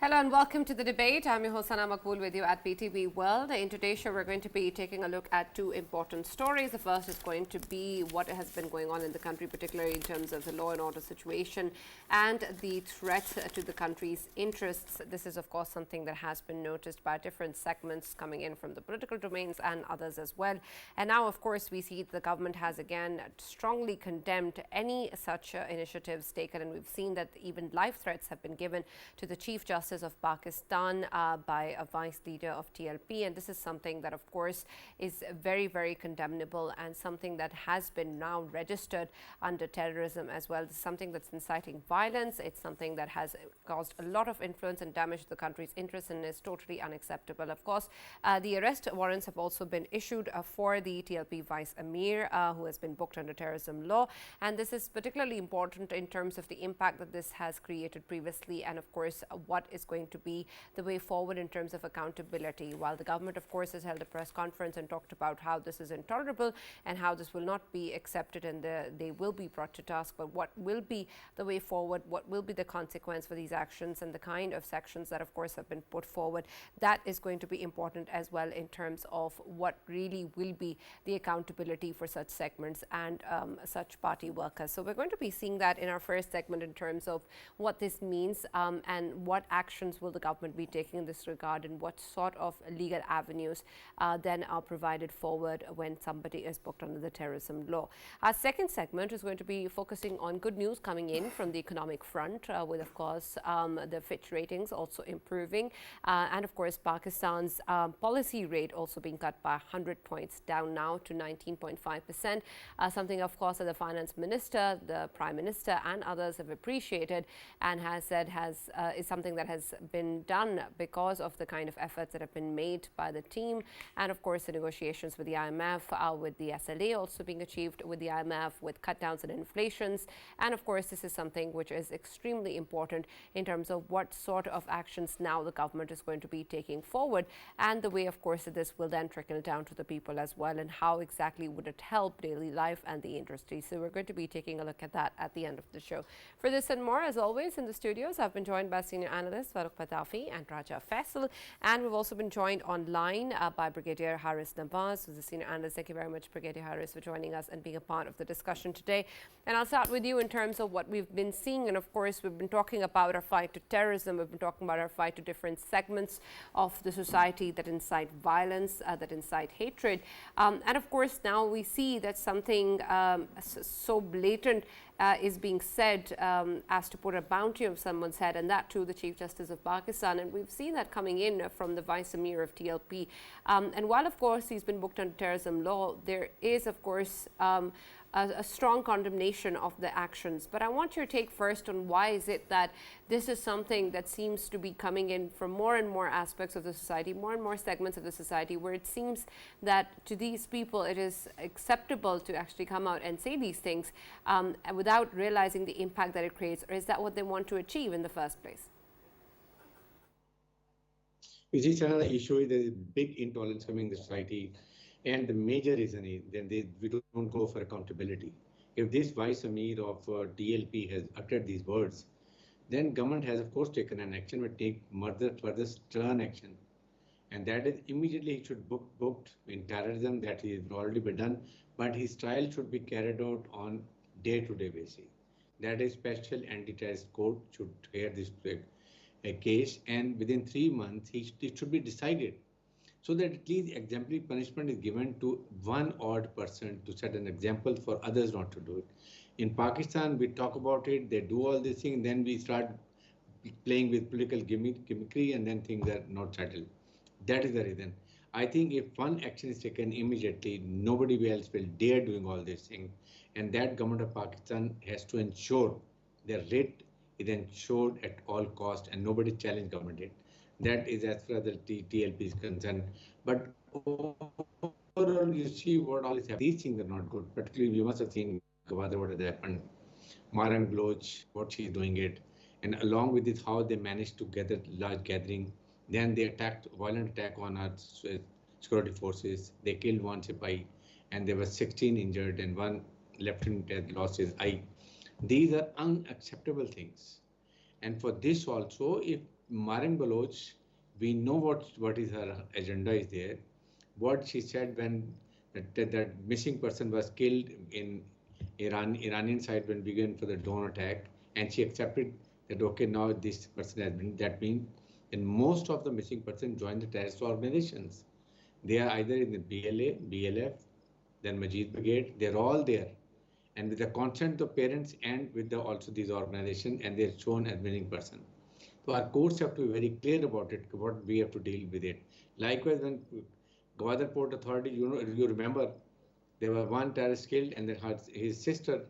Hello and welcome to the debate. I'm your host Maqbool with you at PTV World. In today's show, we're going to be taking a look at two important stories. The first is going to be what has been going on in the country, particularly in terms of the law and order situation and the threat to the country's interests. This is, of course, something that has been noticed by different segments coming in from the political domains and others as well. And now, of course, we see the government has again strongly condemned any such initiatives taken. And we've seen that even life threats have been given to the Chief Justice of Pakistan by a vice leader of TLP, and this is something that of course is very, very condemnable and something that has been now registered under terrorism as well. It's something that's inciting violence. It's something that has caused a lot of influence and damage to the country's interests and is totally unacceptable. Of course, the arrest warrants have also been issued for the TLP vice emir who has been booked under terrorism law, and this is particularly important in terms of the impact that this has created previously and of course what is going to be the way forward in terms of accountability. While the government, of course, has held a press conference and talked about how this is intolerable and how this will not be accepted and they will be brought to task, but what will be the way forward, what will be the consequence for these actions and the kind of sections that, of course, have been put forward, that is going to be important as well in terms of what really will be the accountability for such segments and such party workers. So we're going to be seeing that in our first segment in terms of what this means and what actions will the government be taking in this regard and what sort of legal avenues then are provided forward when somebody is booked under the terrorism law. Our second segment is going to be focusing on good news coming in from the economic front with, of course, the Fitch ratings also improving and, of course, Pakistan's policy rate also being cut by 100 points down now to 19.5%, something, of course, that the finance minister, the prime minister and others have appreciated and has said is something that has been done because of the kind of efforts that have been made by the team and of course the negotiations with the IMF, with the SLA also being achieved with the IMF with cut downs in inflations, and of course this is something which is extremely important in terms of what sort of actions now the government is going to be taking forward and the way, of course, that this will then trickle down to the people as well and how exactly would it help daily life and the industry. So we're going to be taking a look at that at the end of the show. For this and more, as always, in the studios I've been joined by senior analysts Farrukh K.Pitafi and Raja Faisal, and we've also been joined online by Brigadier Haris Nawaz, who's a senior analyst. Thank you very much, Brigadier Haris, for joining us and being a part of the discussion today. And I'll start with you in terms of what we've been seeing, and of course we've been talking about our fight to terrorism, we've been talking about our fight to different segments of the society that incite violence, that incite hatred, and of course now we see that something so blatant is being said as to put a bounty on someone's head, and that too the Chief Justice of Pakistan, and we've seen that coming in from the vice emir of TLP. And while of course he's been booked under terrorism law, there is of course a strong condemnation of the actions. But I want your take first on why is it that this is something that seems to be coming in from more and more aspects of the society, more and more segments of the society, where it seems that to these people it is acceptable to actually come out and say these things without realizing the impact that it creates, or is that what they want to achieve in the first place? You see, Slara, the issue is there is big intolerance coming in the society, and the major reason is then we don't go for accountability. If this vice emir of DLP has uttered these words, then government has of course taken an action, but take further stern action, and that is immediately he should booked in terrorism. That has already been done, but his trial should be carried out on day-to-day basis. That is, special anti-terrorist court should hear this a case, and within 3 months it should be decided, so that at least exemplary punishment is given to one odd person to set an example for others not to do it. In Pakistan, we talk about it, they do all these things, then we start playing with political gimmickry, and then things are not settled. That is the reason. I think if one action is taken immediately, nobody else will dare doing all these things, and that government of Pakistan has to ensure their rate is ensured at all cost, and nobody challenge government it. That is as far as the TLP is concerned. But overall, you see what all is happening. These things are not good. Particularly, you must have seen what has happened. Maran Bloch, what she's doing it. And along with it, how they managed to gather large gathering. Then they attacked, violent attack on our security forces. They killed one Sipahi, and there were 16 injured, and one lieutenant had lost his eye. These are unacceptable things. And for this also, if Marin Baloch, we know what is her agenda is there. What she said when that missing person was killed in Iranian side when began for the drone attack, and she accepted that okay, now this person has been, that means, and most of the missing persons joined the terrorist organizations. They are either in the BLA, BLF, then Majid Brigade. They're all there, and with the consent of parents and with the also these organizations, and they're shown as missing person. So our courts have to be very clear about it, what we have to deal with it. Likewise, when Gwadar Port Authority, you remember, there was one terrorist killed, and then his sister,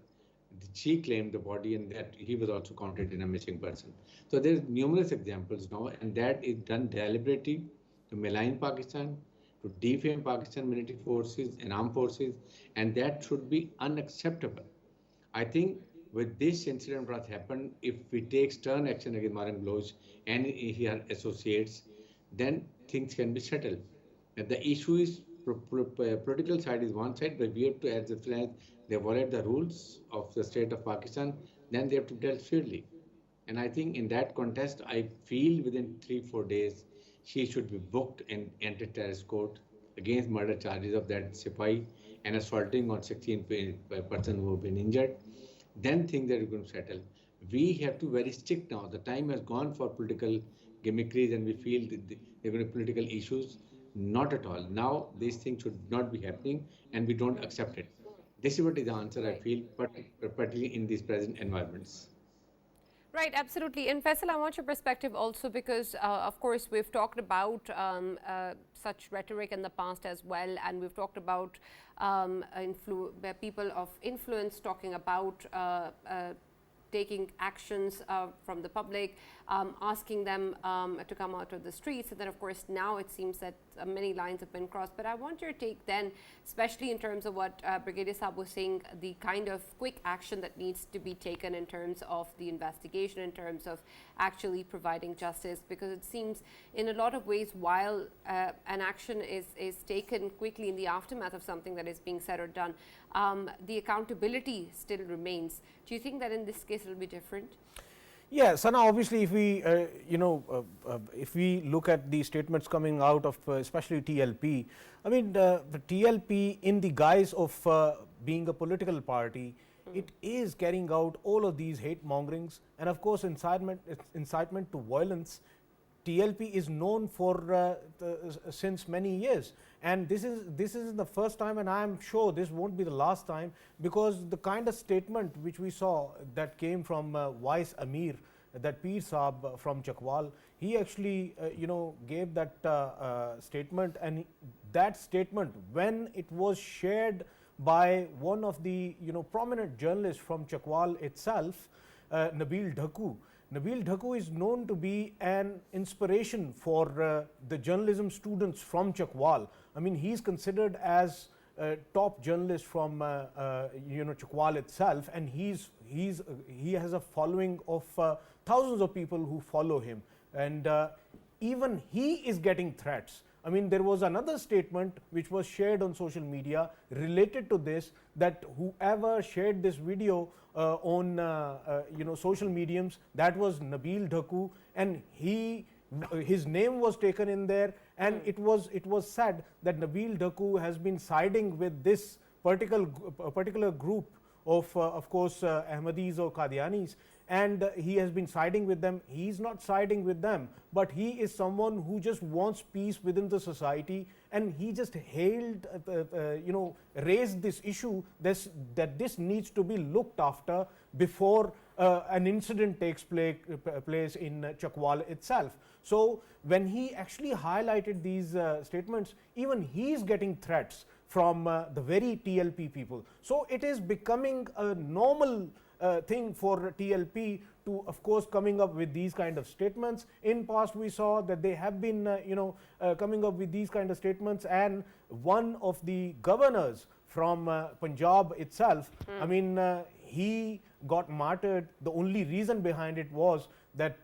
she claimed the body, and that he was also counted in a missing person. So there's numerous examples now, and that is done deliberately to malign Pakistan, to defame Pakistan military forces and armed forces, and that should be unacceptable. I think with this incident what happened, if we take stern action against Maran Bloch and his associates, then things can be settled. And the issue is political side is one side, but we have to, as they violate the rules of the state of Pakistan, then they have to deal fairly. And I think in that context, I feel within 3-4 days, she should be booked in anti-terrorist court against murder charges of that Sipahi and assaulting on 16 persons who have been injured. Then things are going to settle. We have to very strict now. The time has gone for political gimmickries, and we feel that they're going to political issues. Not at all. Now, these things should not be happening, and we don't accept it. This is what is the answer, I feel, particularly in these present environments. Right, absolutely. And Faisal, I want your perspective also because, of course, we've talked about such rhetoric in the past as well, and we've talked about people of influence talking about taking actions from the public, asking them to come out of the streets. And then, of course, now it seems that many lines have been crossed. But I want your take then, especially in terms of what Brigadier Saab was saying, the kind of quick action that needs to be taken in terms of the investigation, in terms of actually providing justice, because it seems in a lot of ways, while an action is taken quickly in the aftermath of something that is being said or done, the accountability still remains. Do you think that in this case it will be different? Yeah, Sana, obviously if we, if we look at the statements coming out of especially TLP, I mean the TLP in the guise of being a political party, it is carrying out all of these hate mongerings and of course incitement to violence. TLP is known for since many years, and this is the first time, and I am sure this won't be the last time, because the kind of statement which we saw that came from Vice Amir, that Peer Saab from Chakwal, he actually gave that statement, and that statement, when it was shared by one of the prominent journalists from Chakwal itself, Nabil Dhakku. Nabil Dhakku is known to be an inspiration for the journalism students from Chakwal. I mean, he's considered as a top journalist from Chakwal itself, and he has a following of thousands of people who follow him, and even he is getting threats. I mean, there was another statement which was shared on social media related to this, that whoever shared this video on social mediums, that was Nabil Dhakku, and his name was taken in there, and it was said that Nabil Dhakku has been siding with this particular group of course Ahmadis or Qadianis, and he has been siding with them. He's not siding with them, but he is someone who just wants peace within the society, and he just hailed, raised this issue that this needs to be looked after before an incident takes place in Chakwal itself. So when he actually highlighted these statements, even he is getting threats from the very TLP people. So it is becoming a normal thing for TLP to, of course, coming up with these kind of statements. In past, we saw that they have been, coming up with these kind of statements, and one of the governors from Punjab itself, I mean, he got martyred. The only reason behind it was that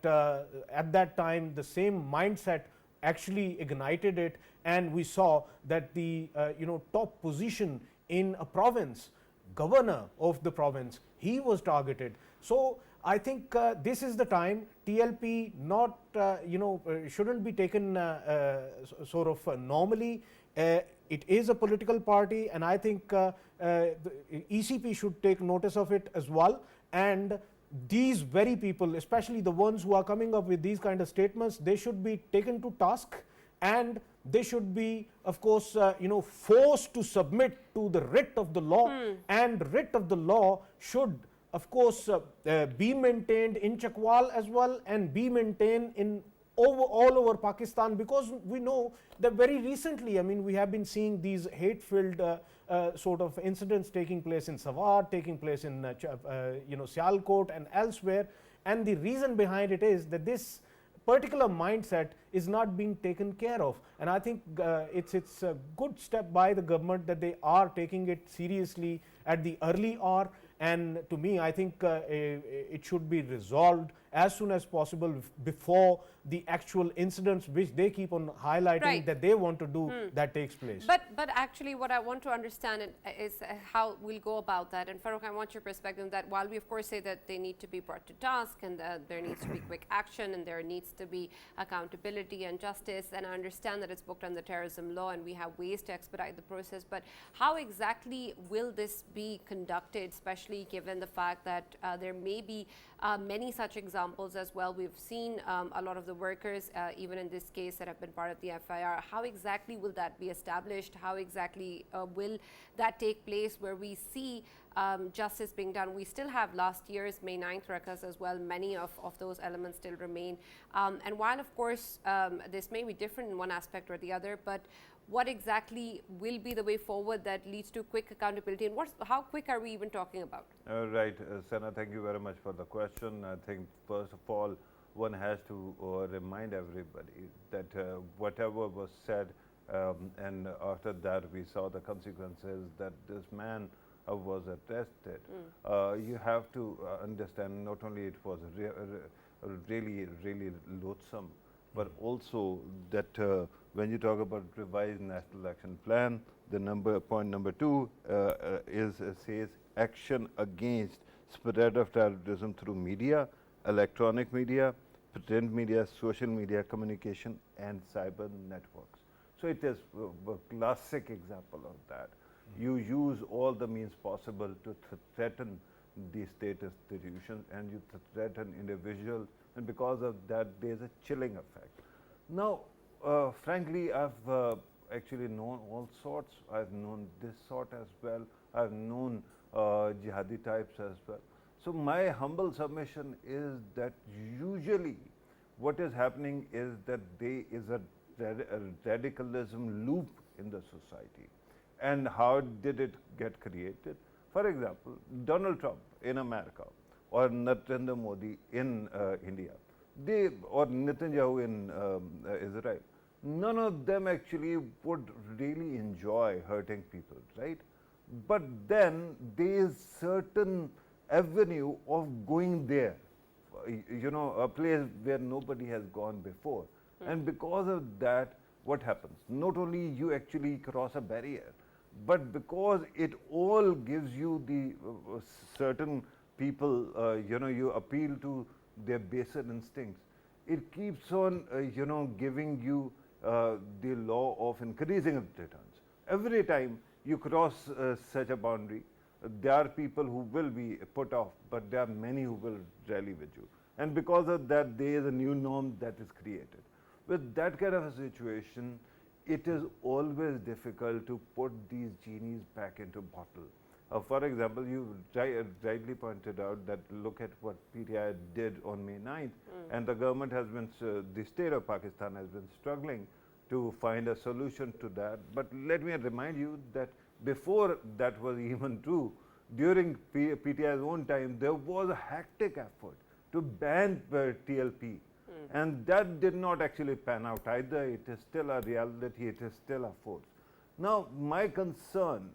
at that time, the same mindset actually ignited it, and we saw that the top position in a province, governor of the province, he was targeted. So I think this is the time. TLP not shouldn't be taken sort of normally. It is a political party, and I think the ECP should take notice of it as well. And these very people, especially the ones who are coming up with these kind of statements, they should be taken to task, and they should be, of course, forced to submit to the writ of the law. And writ of the law should, of course, be maintained in Chakwal as well, and be maintained in all over Pakistan, because we know that very recently, I mean, we have been seeing these hate-filled sort of incidents taking place in Sawar, taking place in Sialkot and elsewhere, and the reason behind it is that this particular mindset is not being taken care of. And I think it's a good step by the government that they are taking it seriously at the early hour. And to me, I think it should be resolved as soon as possible before the actual incidents which they keep on highlighting that they want to do that takes place. But actually what I want to understand is how we'll go about that. And Farrukh, I want your perspective on that. While we of course say that they need to be brought to task, and there needs to be quick action, and there needs to be accountability and justice, and I understand that it's booked under terrorism law and we have ways to expedite the process, but how exactly will this be conducted, especially given the fact that there may be many such examples as well. We've seen a lot of the workers, even in this case, that have been part of the FIR. How exactly will that be established? How exactly will that take place where we see justice being done? We still have last year's May 9th records as well. Many of those elements still remain. And while, of course, this may be different in one aspect or the other, but what exactly will be the way forward that leads to quick accountability, and how quick are we even talking about? Right, Sana, thank you very much for the question. I think first of all, one has to remind everybody that whatever was said, and after that we saw the consequences that this man was arrested. You have to understand not only it was really loathsome, but also that when you talk about revised national action plan, the point number 2 says action against spread of terrorism through media, electronic media, print media, social media, communication, and cyber networks. So it is a classic example of that. You use all the means possible to threaten the state institutions, and you threaten individuals, and because of that there is a chilling effect. Now, frankly, I've actually known all sorts. I've known this sort as well. I've known jihadi types as well. So my humble submission is that usually what is happening is that there is a radicalism loop in the society. And how did it get created? For example, Donald Trump in America, or Narendra Modi in India, or Netanyahu in Israel, none of them actually would really enjoy hurting people, right? But then there is certain avenue of going there, a place where nobody has gone before. And because of that, what happens? Not only you actually cross a barrier, but because it all gives you the certain people, you appeal to their baser instincts. It keeps on, giving you the law of increasing returns. Every time you cross such a boundary, there are people who will be put off, but there are many who will rally with you. And because of that, there is a new norm that is created. With that kind of a situation, it is always difficult to put these genies back into bottle. For example, you rightly pointed out that look at what PTI did on May 9th, and the government has been, the state of Pakistan has been struggling to find a solution to that. But let me remind you that before that was even true, during PTI's own time, there was a hectic effort to ban TLP. And that did not actually pan out either. It is still a reality, it is still a force. Now, my concern,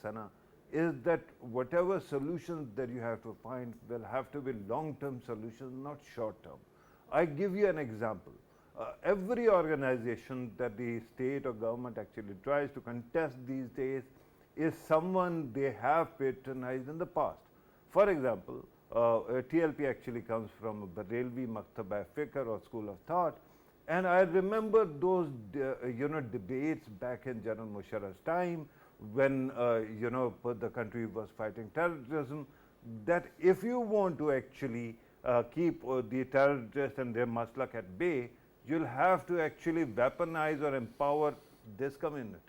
Sana, is that whatever solutions that you have to find will have to be long-term solutions, not short-term. I give you an example. Every organization that the state or government actually tries to contest these days is someone they have patronized in the past. For example, TLP actually comes from Barelvi Maktaba Fikr or School of Thought. And I remember those, debates back in General Musharraf's time when, the country was fighting terrorism, that if you want to actually keep the terrorists and their maslak at bay, you'll have to actually weaponize or empower this community.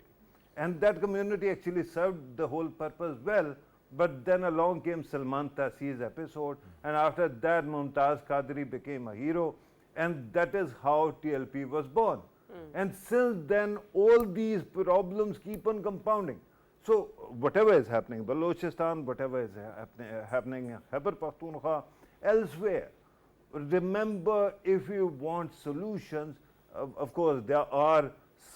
And that community actually served the whole purpose well, but then along came Salman Taseer's episode, and after that Mumtaz Qadri became a hero, and that is how TLP was born. And since then, all these problems keep on compounding. So whatever is happening, Balochistan, whatever is happening in Khyber Pakhtunkhwa, elsewhere, remember, if you want solutions, of course, there are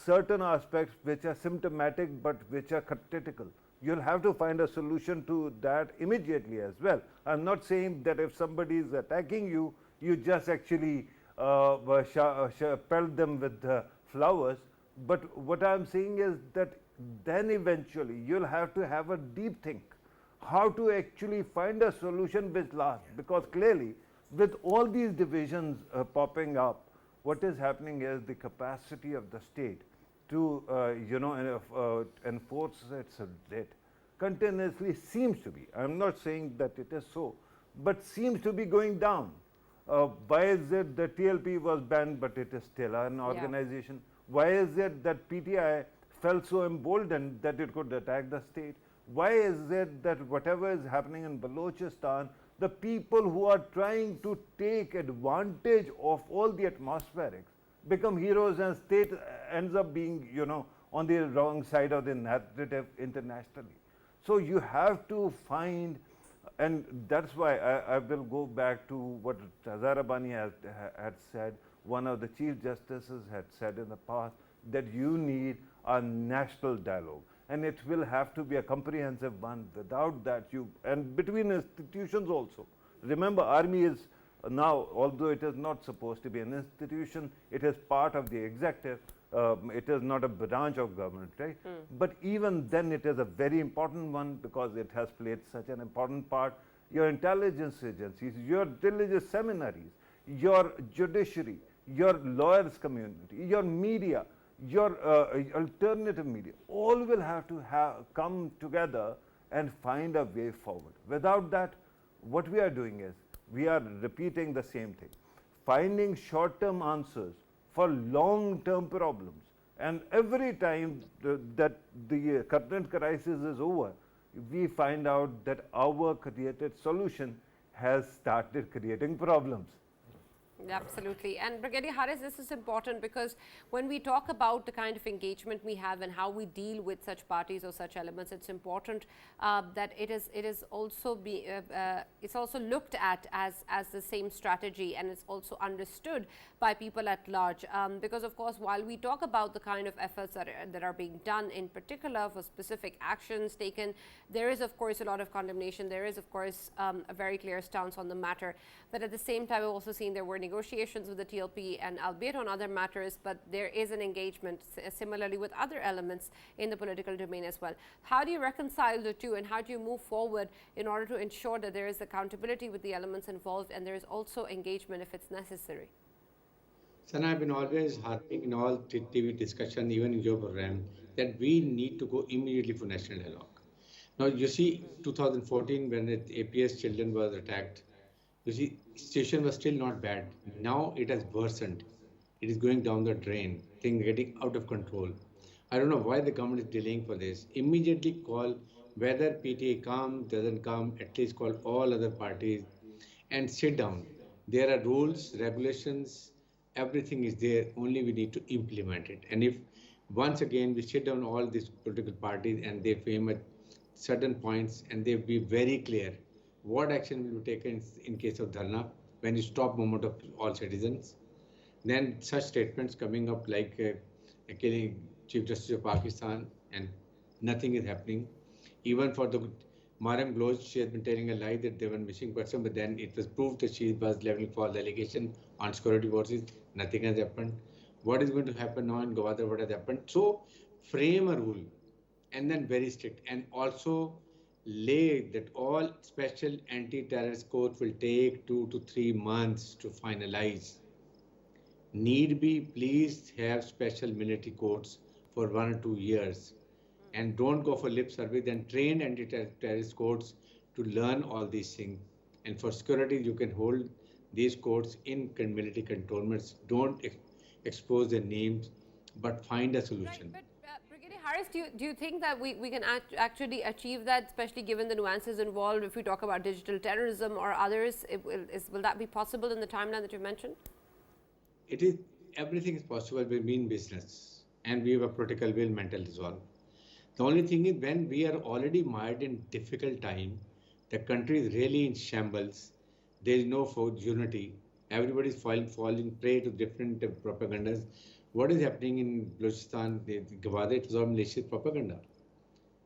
certain aspects which are symptomatic but which are critical. You'll have to find a solution to that immediately as well. I'm not saying that if somebody is attacking you, you just actually pelt them with flowers. But what I'm saying is that then eventually you'll have to have a deep think how to actually find a solution which lasts. Because clearly, with all these divisions popping up, what is happening is the capacity of the state to enforce its debt continuously seems to be, I'm not saying that it is so, but seems to be going down. Why is it that TLP was banned but it is still an organization? Why is it that PTI felt so emboldened that it could attack the state? Why is it that whatever is happening in Balochistan, the people who are trying to take advantage of all the atmospherics become heroes and state ends up being, on the wrong side of the narrative internationally? So you have to find, and that's why I will go back to what Hazarabani had said, one of the Chief Justices had said in the past, that you need a national dialogue. And it will have to be a comprehensive one. Without that, and between institutions also. Remember, army is now, although it is not supposed to be an institution, it is part of the executive. It is not a branch of government, right? But even then, it is a very important one because it has played such an important part. Your intelligence agencies, your religious seminaries, your judiciary, your lawyers community, your media, your alternative media, all will have to come together and find a way forward. Without that, what we are doing is, we are repeating the same thing, finding short-term answers for long-term problems. And every time that the current crisis is over, we find out that our created solution has started creating problems. Absolutely. And Brigadier Haris, this is important because when we talk about the kind of engagement we have and how we deal with such parties or such elements, it's important that it is also it's also looked at as the same strategy, and it's also understood by people at large. Because of course, while we talk about the kind of efforts that are being done in particular for specific actions taken, there is of course a lot of condemnation. There is of course a very clear stance on the matter. But at the same time, we've also seen there were negotiations with the TLP, and albeit on other matters, but there is an engagement similarly with other elements in the political domain as well. How do you reconcile the two, and how do you move forward in order to ensure that there is accountability with the elements involved and there is also engagement if it's necessary? Sana, I've been always harping in all TV discussion, even in your program, that we need to go immediately for national dialogue. Now, you see, 2014, when the APS children was attacked, you see, situation was still not bad. Now it has worsened. It is going down the drain. Things getting out of control. I don't know why the government is delaying for this. Immediately call, whether PTA comes, doesn't come, at least call all other parties and sit down. There are rules, regulations, everything is there. Only we need to implement it. And if once again we sit down all these political parties and they frame at certain points and they be very clear what action will be taken in case of dharna when you stop movement of all citizens, then such statements coming up like killing Chief Justice of Pakistan and nothing is happening. Even for the Mariam Gloge, she has been telling a lie that they were missing person, but then it was proved that she was leveling false allegation on security forces. Nothing has happened. What is going to happen now in Gwadar? What has happened? So frame a rule and then very strict, and also lay that all special anti-terrorist courts will take 2 to 3 months to finalize. Need be, please have special military courts for 1 or 2 years. And don't go for lip service, then train anti-terrorist courts to learn all these things. And for security, you can hold these courts in military cantonments. Don't expose their names, but find a Right, solution. but Brigadier Harris, do you think that we can actually achieve that, especially given the nuances involved if we talk about digital terrorism or others? Will that be possible in the timeline that you mentioned? It is everything is possible. We mean business, and we have a political will, mental resolve. The only thing is when we are already mired in difficult time, the country is really in shambles. There is no unity. Everybody is falling prey to different propagandas. What is happening in Balochistan, the Gawada, it was all malicious propaganda.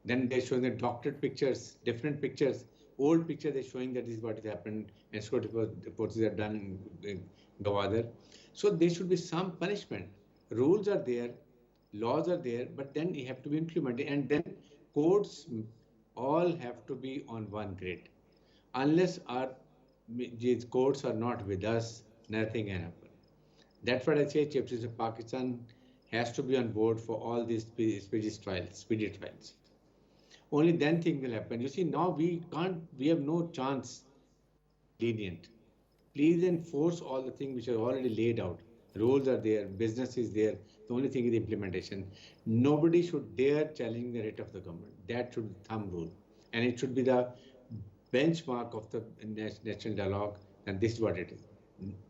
Then they're showing the doctored pictures, different pictures, old pictures. They're showing that this is what has happened, and security forces are done in Gawada. So there should be some punishment. Rules are there, laws are there, but then they have to be implemented, and then courts all have to be on one grid. Unless these courts are not with us, nothing can happen. That's what I say. Chief Justice of Pakistan has to be on board for all these speedy trials. Only then thing will happen. You see, now we can't, we have no chance lenient. Please enforce all the things which are already laid out. Rules are there, business is there. The only thing is implementation. Nobody should dare challenge the rate of the government. That should be thumb rule. And it should be the benchmark of the national dialogue. And this is what it is.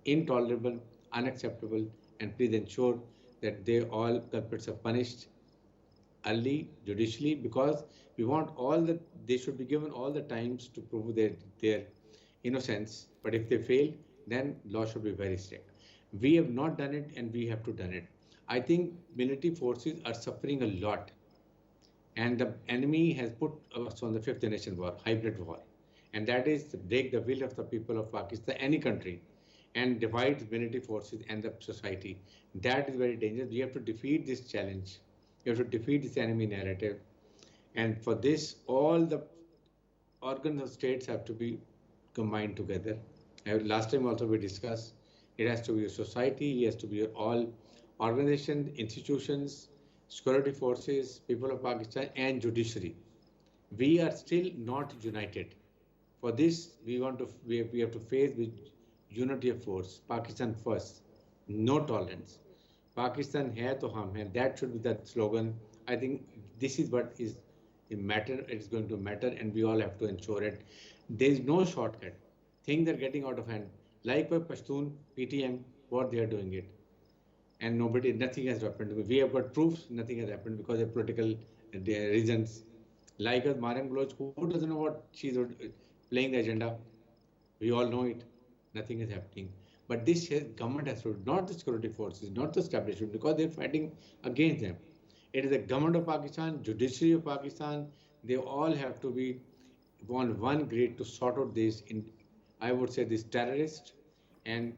Intolerable, unacceptable, and please ensure that they all culprits are punished early judicially, because we want they should be given all the times to prove their innocence. But if they fail, then law should be very strict. We have not done it, and we have to done it. I think military forces are suffering a lot, and the enemy has put us on the fifth generation war, hybrid war, and that is to break the will of the people of Pakistan, any country, and divide military forces and the society. That is very dangerous. We have to defeat this challenge. You have to defeat this enemy narrative. And for this, all the organs of states have to be combined together. Last time also we discussed, it has to be a society, it has to be all organizations, institutions, security forces, people of Pakistan, and judiciary. We are still not united. For this, we have to face with unity of force. Pakistan first, no tolerance. Pakistan hai to hum hai. That should be the slogan. I think this is what is matter. It's going to matter, and we all have to ensure it. There is no shortcut. Things are getting out of hand. Like by Pashtun, PTM, what they are doing it, and nothing has happened. We have got proofs. Nothing has happened because of political reasons. Like as Mariam Bloch, who doesn't know what she's playing the agenda? We all know it. Nothing is happening. But this government has to, not the security forces, not the establishment, because they're fighting against them. It is the government of Pakistan, judiciary of Pakistan. They all have to be on one grid to sort out this, I would say, this terrorist and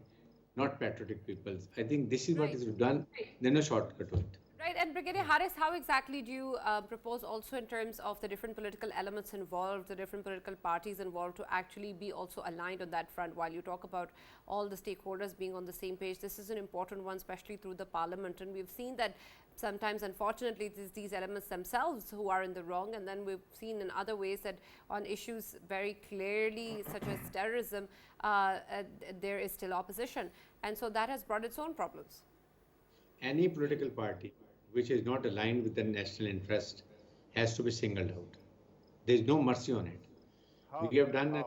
not patriotic peoples. I think this is what is done. There's no shortcut to it. Right, and Brigadier Harris, how exactly do you propose also in terms of the different political elements involved, the different political parties involved, to actually be also aligned on that front? While you talk about all the stakeholders being on the same page, this is an important one, especially through the parliament. And we've seen that sometimes, unfortunately, it is these elements themselves who are in the wrong. And then we've seen in other ways that on issues very clearly, such as terrorism, there is still opposition. And so that has brought its own problems. Any political party which is not aligned with the national interest has to be singled out. There is no mercy on it. We have done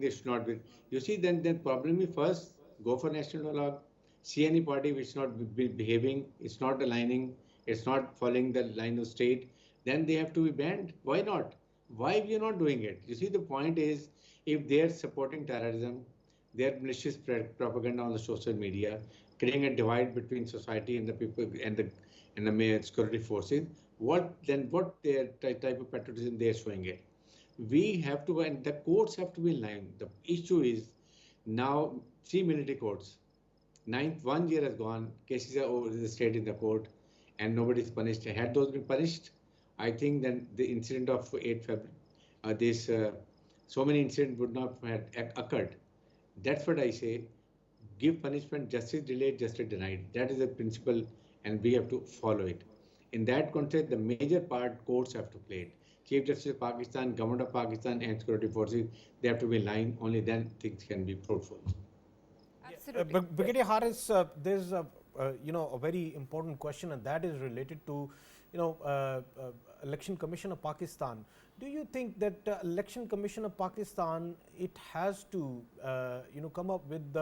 this should not be. You see, then the problem is first go for national dialogue. See any party which is not behaving, it's not aligning, it's not following the line of state, then they have to be banned. Why not? Why we are not doing it? You see, the point is, if they are supporting terrorism, their malicious propaganda on the social media, creating a divide between society and the people and the security forces, what their type of patriotism they are showing it. We have to, and the courts have to be in line. The issue is now 3 military courts. 1 year has gone, cases are over the state in the court, and nobody is punished. Had those been punished, I think then the incident of 8 February, this so many incidents would not have occurred. That's what I say. Give punishment, justice delayed, justice denied. That is the principle, and we have to follow it. In that context, the major part courts have to play it. Chief Justice of Pakistan, Government of Pakistan, and security forces, they have to be in line. Only then things can be fruitful. Absolutely. Brigadier Harris, there's a very important question, and that is related to Election Commission of Pakistan. Do you think that Election Commission of Pakistan, it has to come up with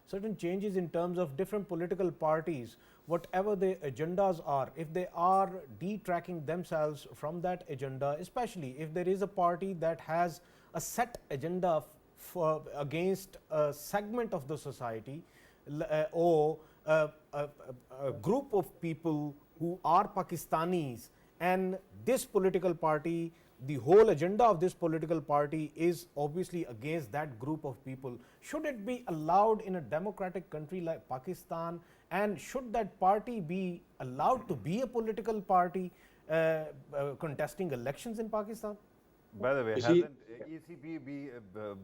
certain changes in terms of different political parties, whatever the agendas are, if they are detracking themselves from that agenda, especially if there is a party that has a set agenda against a segment of the society or a group of people who are Pakistanis, and this political party, the whole agenda of this political party is obviously against that group of people. Should it be allowed in a democratic country like Pakistan, and should that party be allowed to be a political party contesting elections in Pakistan? By the way, You see- hasn't ECP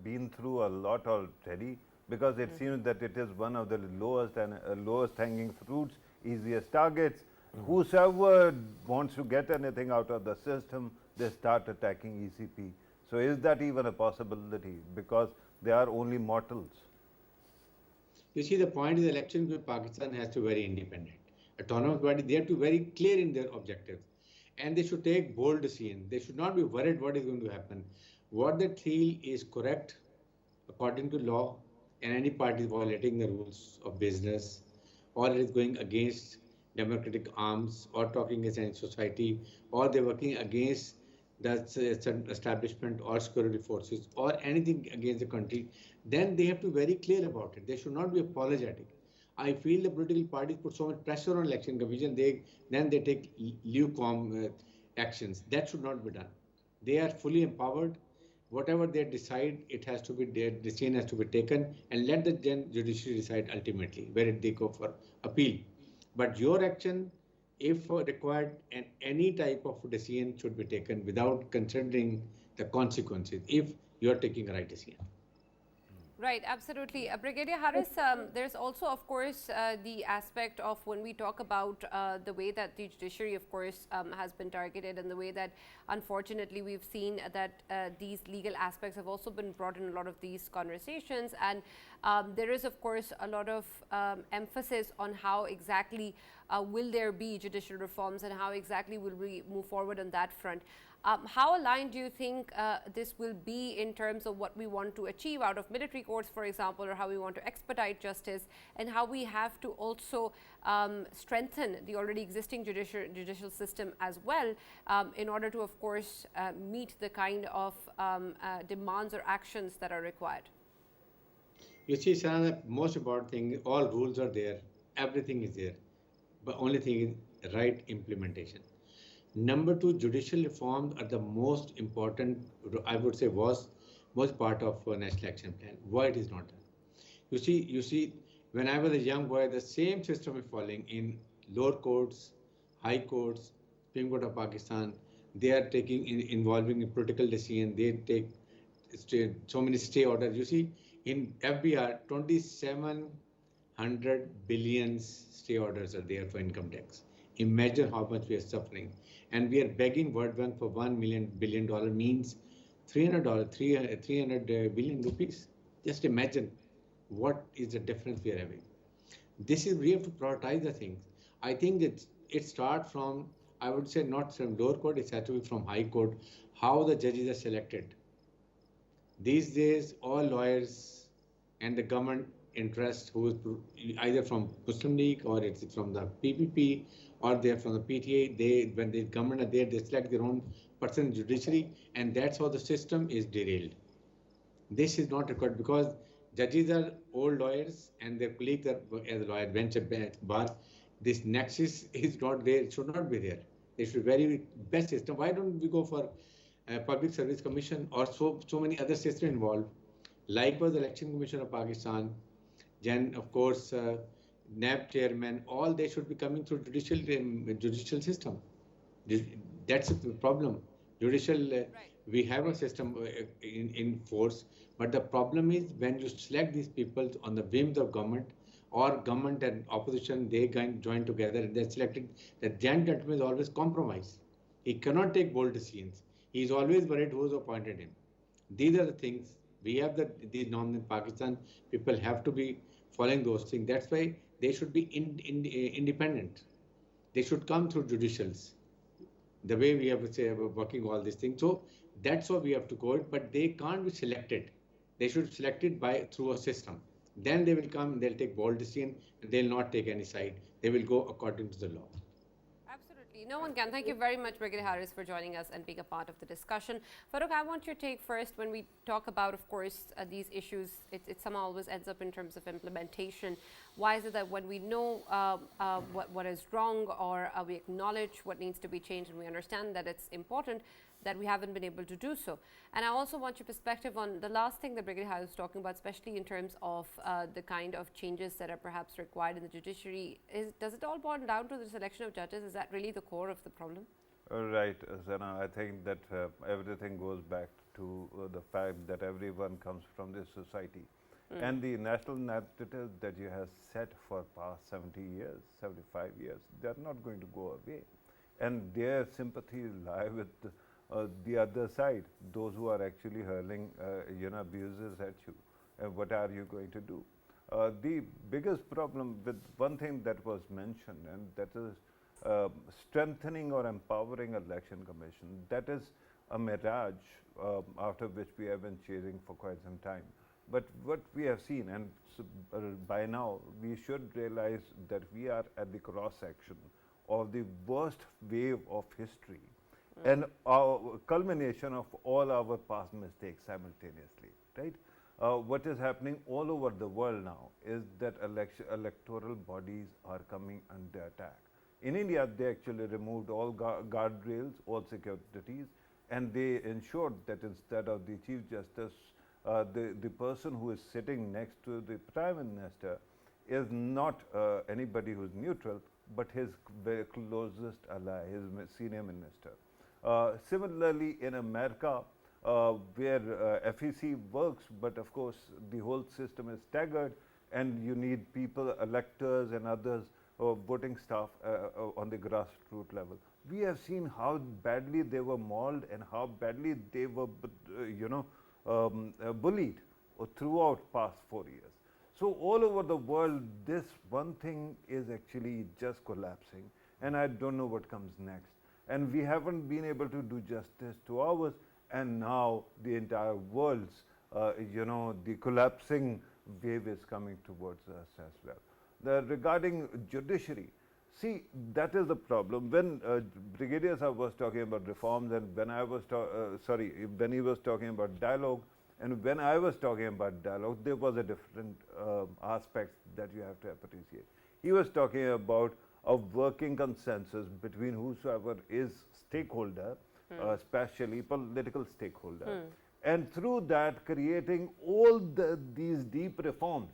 been through a lot already? Because it seems that it is one of the lowest hanging fruits, easiest targets. Whosoever wants to get anything out of the system, they start attacking ECP. So is that even a possibility? Because they are only mortals. You see, the point is election with Pakistan has to be very independent. Autonomous body, they have to be very clear in their objectives. And they should take bold decisions. They should not be worried what is going to happen. What they feel is correct according to law, and any party is violating the rules of business, or it is going against democratic arms, or talking against any society, or they're working against the establishment or security forces, or anything against the country, then they have to be very clear about it. They should not be apologetic. I feel the political parties put so much pressure on election commission, then they take lukewarm actions. That should not be done. They are fully empowered. Whatever they decide, it has to be, their decision has to be taken, and let the judiciary decide ultimately where they go for appeal. But your action, if required, and any type of decision should be taken without considering the consequences if you are taking a right decision. Right, absolutely. Brigadier Harris, there's also, of course, the aspect of when we talk about the way that the judiciary, of course, has been targeted, and the way that, unfortunately, we've seen that these legal aspects have also been brought in a lot of these conversations. And there is, of course, a lot of emphasis on how exactly will there be judicial reforms and how exactly will we move forward on that front. How aligned do you think this will be in terms of what we want to achieve out of military courts, for example, or how we want to expedite justice, and how we have to also strengthen the already existing judicial system as well in order to, of course, meet the kind of demands or actions that are required? You see, Sara, the most important thing, all rules are there, everything is there, but only thing is right implementation. Number two, judicial reforms are the most important, I would say, was part of a national action plan. Why it is not done? You see, when I was a young boy, the same system is following in lower courts, high courts, Supreme Court of Pakistan. They are involving in political decision. They take so many stay orders. You see, in FBR, 2,700 billion stay orders are there for income tax. Imagine how much we are suffering. And we are begging World Bank for $1 billion means $300 billion rupees. Just imagine what is the difference we are having. We have to prioritize the things. I think that it starts from, I would say, not from lower court, it has to be from high court, how the judges are selected. These days, all lawyers and the government interest, who is either from Muslim League or it's from the PPP or they're from the PTA, when the government are there, they select their own person in judiciary, and that's how the system is derailed. This is not required because judges are old lawyers and their colleagues are as a lawyer bench bar. This nexus is not there, it should not be there. They should be very best system. Why don't we go for Public Service Commission or so many other systems involved? Likewise, Election Commission of Pakistan, then of course NAB chairman, all they should be coming through judicial system. That's the problem. Judicial, we have a system in force, but the problem is when you select these people on the whims of government, or government and opposition, they join together and they're selected, the then gentleman is always compromise. He cannot take bold decisions. He is always worried who's appointed him. These are the things we have, these norms in Pakistan. People have to be following those things. That's why they should be independent. They should come through judicials, the way we have say working all these things. So that's how we have to go it, but they can't be selected. They should be selected by through a system. Then they will come, they'll take bold decision, and they'll not take any side. They will go according to the law. Absolutely. No one can. Thank you very much, Brigadier Harris, for joining us and being a part of the discussion. Farrukh, I want your take first when we talk about, of course, these issues. It somehow always ends up in terms of implementation. Why is it that when we know what is wrong, or we acknowledge what needs to be changed and we understand that it's important, that we haven't been able to do so? And I also want your perspective on the last thing that Brigadier Harris was talking about, especially in terms of the kind of changes that are perhaps required in the judiciary. Does it all boil down to the selection of judges? Is that really the core of the problem? Right, Sana. I think that everything goes back to the fact that everyone comes from this society. And the national narrative that you have set for past 70 years, 75 years, they're not going to go away. And their sympathies lie with the other side, those who are actually hurling abuses at you. And what are you going to do? The biggest problem with one thing that was mentioned, and that is strengthening or empowering election commission. That is a mirage after which we have been chasing for quite some time. But what we have seen, and so, by now we should realize that we are at the cross section of the worst wave of history and our culmination of all our past mistakes simultaneously, right? What is happening all over the world now is that electoral bodies are coming under attack. In India, they actually removed all guardrails, all securities, and they ensured that instead of the Chief Justice, the person who is sitting next to the Prime Minister is not anybody who is neutral, but his very closest ally, his senior minister. Similarly, in America, where FEC works, but of course the whole system is staggered, and you need people, electors and others, voting staff on the grassroots level. We have seen how badly they were mauled and how badly they were, bullied throughout past 4 years. So all over the world, this one thing is actually just collapsing, and I don't know what comes next. And we haven't been able to do justice to ours, and now the entire world's, the collapsing wave is coming towards us as well. Regarding judiciary, see, that is the problem. When Brigadier Sahab was talking about reforms, and when I was, when he was talking about dialogue, and when I was talking about dialogue, there was a different aspect that you have to appreciate. He was talking about a working consensus between whosoever is stakeholder, especially political stakeholder, and through that creating all these deep reforms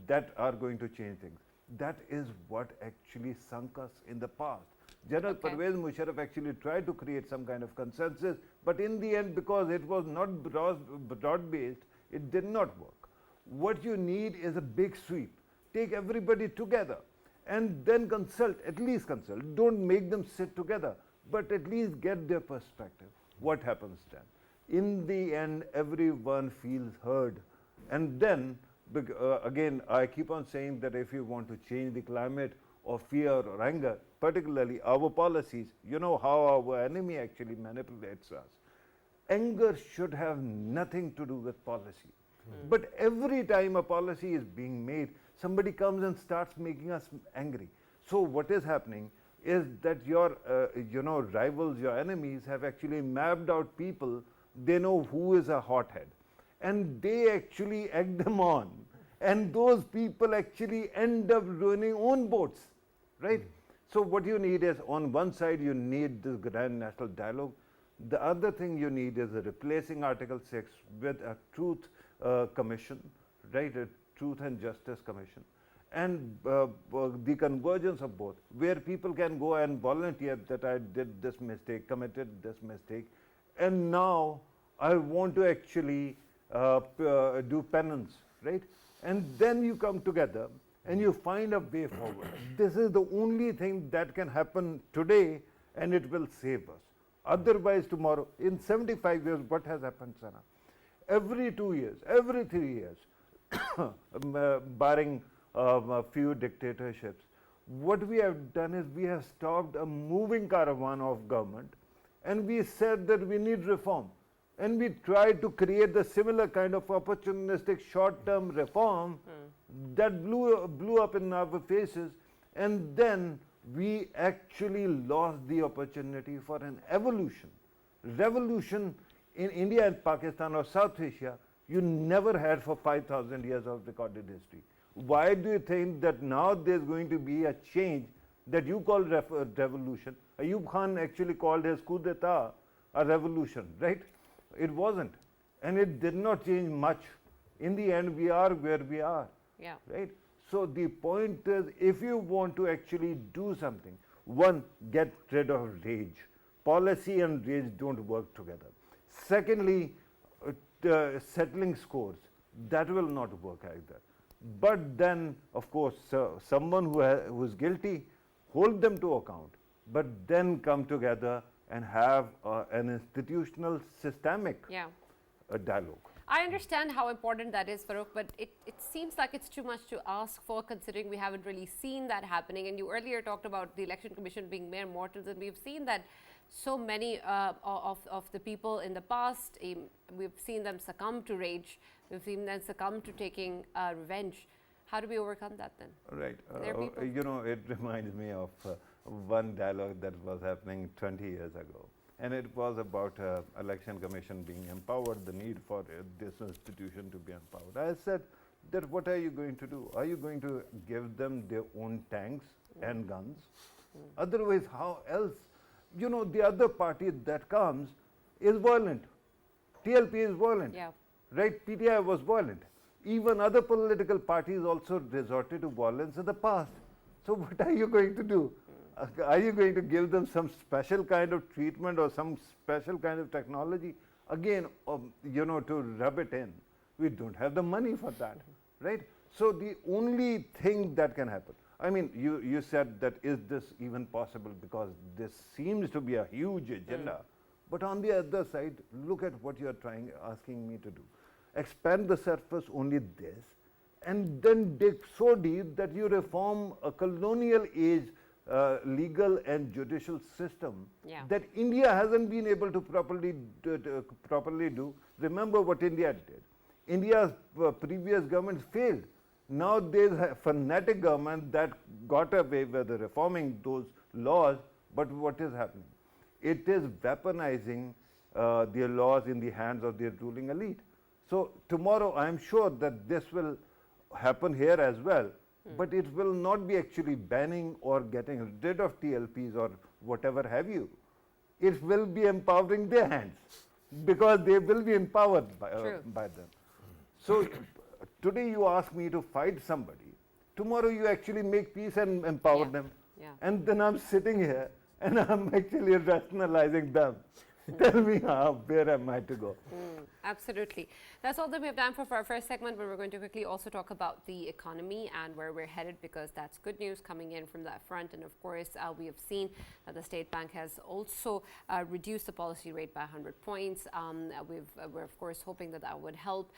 that are going to change things. That is what actually sunk us in the past. General Pervez Musharraf actually tried to create some kind of consensus, but in the end, because it was not broad-based, it did not work. What you need is a big sweep. Take everybody together and then consult, at least consult. Don't make them sit together, but at least get their perspective. What happens then? In the end, everyone feels heard. And then, again, I keep on saying that if you want to change the climate of fear or anger, particularly our policies, you know how our enemy actually manipulates us. Anger should have nothing to do with policy. But every time a policy is being made, somebody comes and starts making us angry. So what is happening is that your rivals, your enemies have actually mapped out people. They know who is a hothead, and they actually egg them on, and those people actually end up ruining own boats, right? So what you need is, on one side you need this grand national dialogue. The other thing you need is replacing Article 6 with a truth commission, right? A truth and justice commission, and the convergence of both, where people can go and volunteer that I did this mistake, committed this mistake, and now I want to actually do penance, right? And then you come together and you find a way forward. This is the only thing that can happen today, and it will save us. Otherwise, tomorrow, in 75 years, what has happened, Sana? Every 2 years, every 3 years, barring a few dictatorships, what we have done is we have stopped a moving caravan of government, and we said that we need reform. And we tried to create the similar kind of opportunistic short-term reform that blew up in our faces, and then we actually lost the opportunity for an evolution. Revolution in India and Pakistan or South Asia, you never had for 5,000 years of recorded history. Why do you think that now there's going to be a change that you call revolution? Ayub Khan actually called his coup d'etat a revolution, right? It wasn't. And it did not change much. In the end, we are where we are, right? So the point is, if you want to actually do something, one, get rid of rage. Policy and rage don't work together. Secondly, settling scores, that will not work either. But then, of course, someone who is guilty, hold them to account, but then come together and have an institutional systemic dialogue. I understand how important that is, Farrukh, but it seems like it's too much to ask for, considering we haven't really seen that happening. And you earlier talked about the Election Commission being mere mortals, and we've seen that so many of the people in the past, we've seen them succumb to rage, we've seen them succumb to taking revenge. How do we overcome that then? Right. You know, it reminds me of one dialogue that was happening 20 years ago. And it was about election commission being empowered, the need for this institution to be empowered. I said that what are you going to do? Are you going to give them their own tanks and guns? Otherwise, how else? You know, the other party that comes is violent. TLP is violent, right? PTI was violent. Even other political parties also resorted to violence in the past. So what are you going to do? Are you going to give them some special kind of treatment or some special kind of technology? Again, you know, to rub it in. We don't have the money for that, right? So the only thing that can happen, I mean, you said that is this even possible, because this seems to be a huge agenda. But on the other side, look at what you're asking me to do. Expand the surface only this, and then dig so deep that you reform a colonial age legal and judicial system that India hasn't been able to properly do. Remember what India did. India's previous governments failed. Now there's a fanatic government that got away with reforming those laws, but what is happening? It is weaponizing their laws in the hands of their ruling elite. So tomorrow I am sure that this will happen here as well. But it will not be actually banning or getting rid of TLPs or whatever have you. It will be empowering their hands, because they will be empowered by them. So today you ask me to fight somebody. Tomorrow you actually make peace and empower them. And then I'm sitting here and I'm actually rationalizing them. Tell me where am I to go? Absolutely. That's all that we have time for our first segment, but we're going to quickly also talk about the economy and where we're headed, because that's good news coming in from that front. And of course, we have seen that the State Bank has also reduced the policy rate by 100 points. We're of course hoping that that would help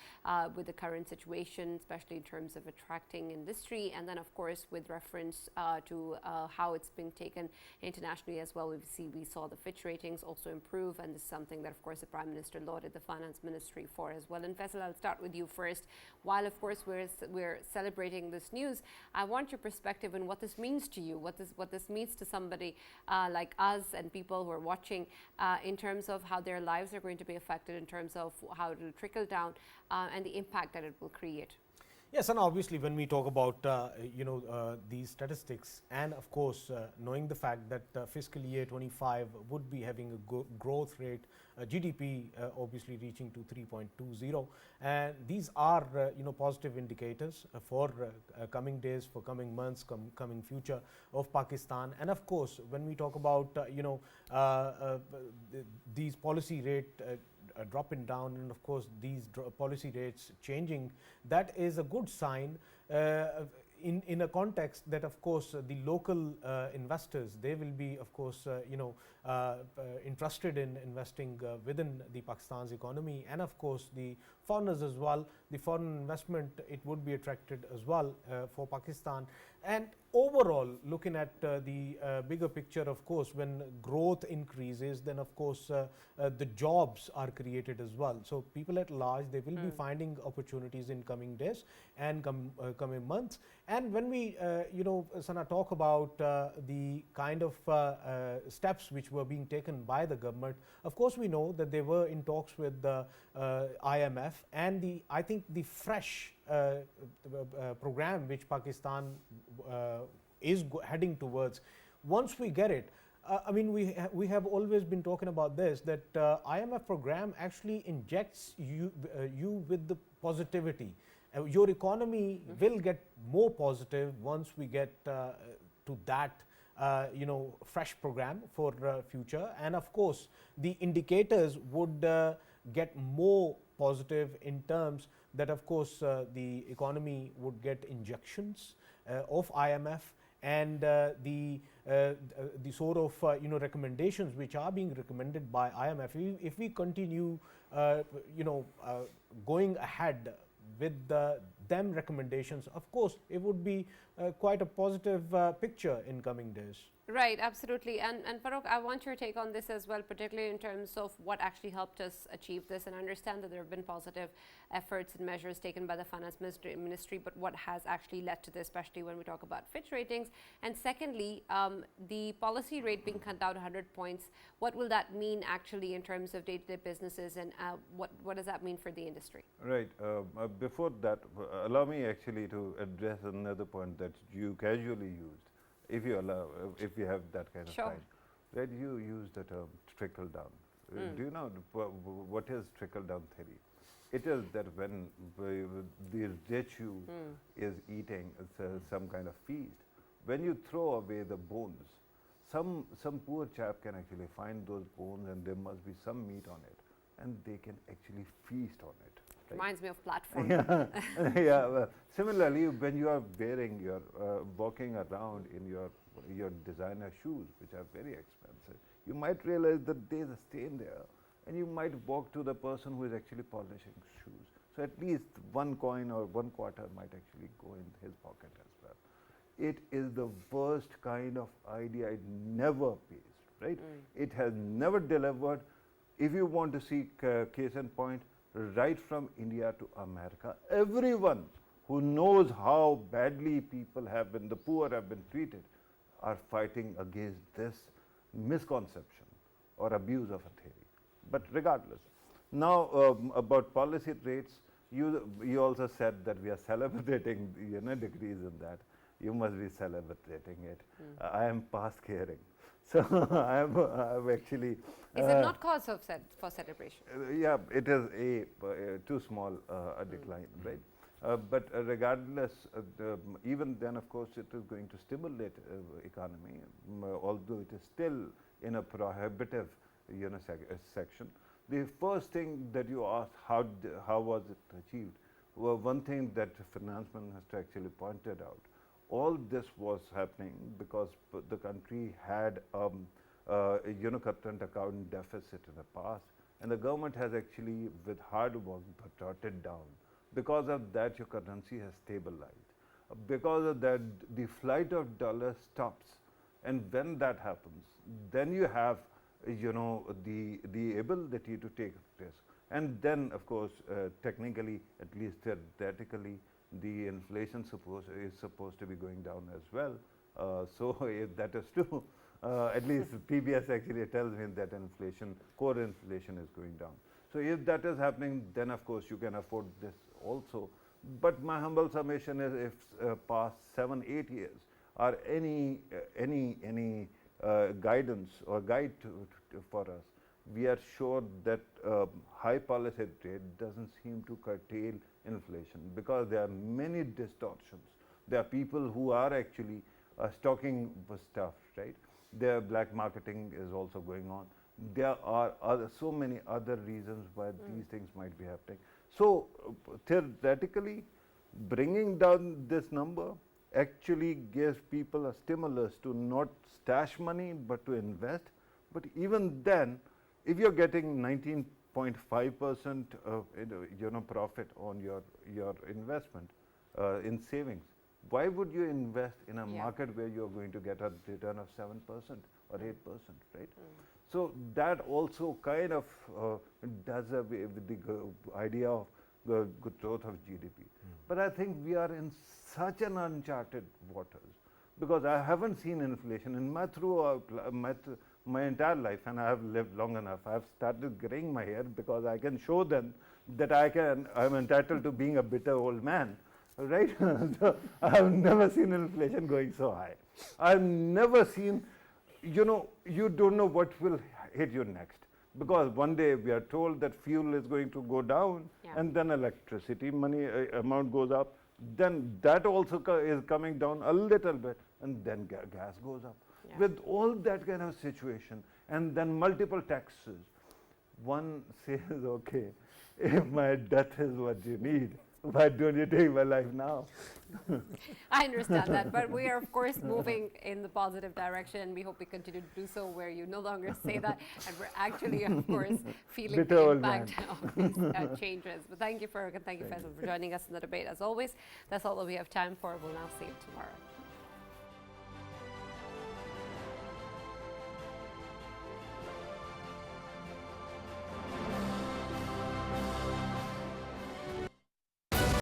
with the current situation, especially in terms of attracting industry. And then of course, with reference to how it's been taken internationally as well, we saw the Fitch ratings also improve. And this is something that of course the Prime Minister lauded the Finance Ministry for as well. And Faisal, I'll start with you first. While of course we're celebrating this news, I want your perspective on what this means to you, what this means to somebody like us and people who are watching in terms of how their lives are going to be affected, in terms of how it will trickle down and the impact that it will create. Yes, and obviously when we talk about these statistics, and of course knowing the fact that fiscal year 25 would be having a growth rate, GDP obviously reaching to 3.20, and these are positive indicators for coming days, for coming months, coming future of Pakistan. And of course when we talk about these policy rate dropping down, and of course these policy rates changing, that is a good sign in a context that of course the local investors, they will be of course interested in investing within the Pakistan's economy, and of course the foreigners as well. The foreign investment, it would be attracted as well for Pakistan. And overall, looking at the bigger picture, of course when growth increases, then of course the jobs are created as well. So people at large, they will be finding opportunities in coming days and coming months. And when we Sana, talk about the kind of steps which were being taken by the government, of course we know that they were in talks with the IMF, and I think the fresh program which Pakistan is heading towards, once we get it, I mean, we have always been talking about this, that IMF program actually injects you with the positivity. Your economy will get more positive once we get to that fresh program for future. And of course the indicators would get more positive in terms that of course the economy would get injections of IMF, and the sort of recommendations which are being recommended by IMF. If we continue going ahead with them recommendations, of course it would be quite a positive picture in coming days. Right, absolutely. And Farrukh, I want your take on this as well, particularly in terms of what actually helped us achieve this. And I understand that there have been positive efforts and measures taken by the Finance Ministry, but what has actually led to this, especially when we talk about Fitch ratings? And secondly, the policy rate being cut down 100 points, what will that mean actually in terms of day-to-day businesses, and what does that mean for the industry? Right. Before that, allow me actually to address another point that you casually used. If you allow, if you have that kind of time, right? You use the term trickle down. Do you know what is trickle down theory? It is that when the rich is eating some kind of feast, when you throw away the bones, some poor chap can actually find those bones, and there must be some meat on it, and they can actually feast on it. Right? Reminds me of platform. Yeah, yeah. Well, similarly, when you are wearing your walking around in your designer shoes, which are very expensive, you might realize that there's a stain there, and you might walk to the person who is actually polishing shoes. So at least one coin or 1 quarter might actually go in his pocket as well. It is the worst kind of idea. It never pays, right? It has never delivered. If you want to see case in point, right from India to America, everyone who knows how badly people have been, the poor have been treated, are fighting against this misconception or abuse of a theory. But regardless, now about policy rates, you also said that we are celebrating degrees in that. You must be celebrating it. I am past caring. So I'm actually. Is it not cause for celebration? Yeah, it is a too small a decline, right? But regardless, even then, of course, it is going to stimulate economy, although it is still in a prohibitive, section. The first thing that you asked, how was it achieved? Well, one thing that finance minister actually pointed out, all this was happening because the country had current account deficit in the past, and the government has actually, with hard work, brought it down. Because of that, your currency has stabilized. Because of that, the flight of dollar stops, and when that happens, then you have, the ability to take risk. And then, of course, technically, at least theoretically, the inflation is supposed to be going down as well. So if that is true, at least PBS actually tells me that core inflation is going down. So if that is happening, then of course you can afford this also. But my humble summation is, if past 7-8 years are any guidance or guide for us, we are sure that high policy rate doesn't seem to curtail inflation, because there are many distortions. There are people who are actually stocking stuff, right? Their black marketing is also going on. There are so many other reasons why these things might be happening. So theoretically, bringing down this number actually gives people a stimulus to not stash money but to invest. But even then, if you're getting 19.5% profit on your investment in savings, why would you invest in a market where you're going to get a return of 7% or 8%, right? So that also kind of does away with the idea of the good growth of GDP. But I think we are in such an uncharted waters, because I haven't seen inflation in my entire life, and I have lived long enough. I have started graying my hair because I can show them that I'm entitled to being a bitter old man, right? So I have never seen inflation going so high. I've never seen, you don't know what will hit you next. Because one day we are told that fuel is going to go down, and then electricity money amount goes up. Then that also is coming down a little bit, and then gas goes up. With all that kind of situation, and then multiple taxes, one says, okay, if my death is what you need, why don't you take my life now? I understand that, but we are, of course, moving in the positive direction. We hope we continue to do so, where you no longer say that, and we're actually, of course, feeling the impact of these changes. But thank you, Farrukh, and thank you, Faisal, for joining us in the debate. As always, that's all that we have time for. We'll now see you tomorrow.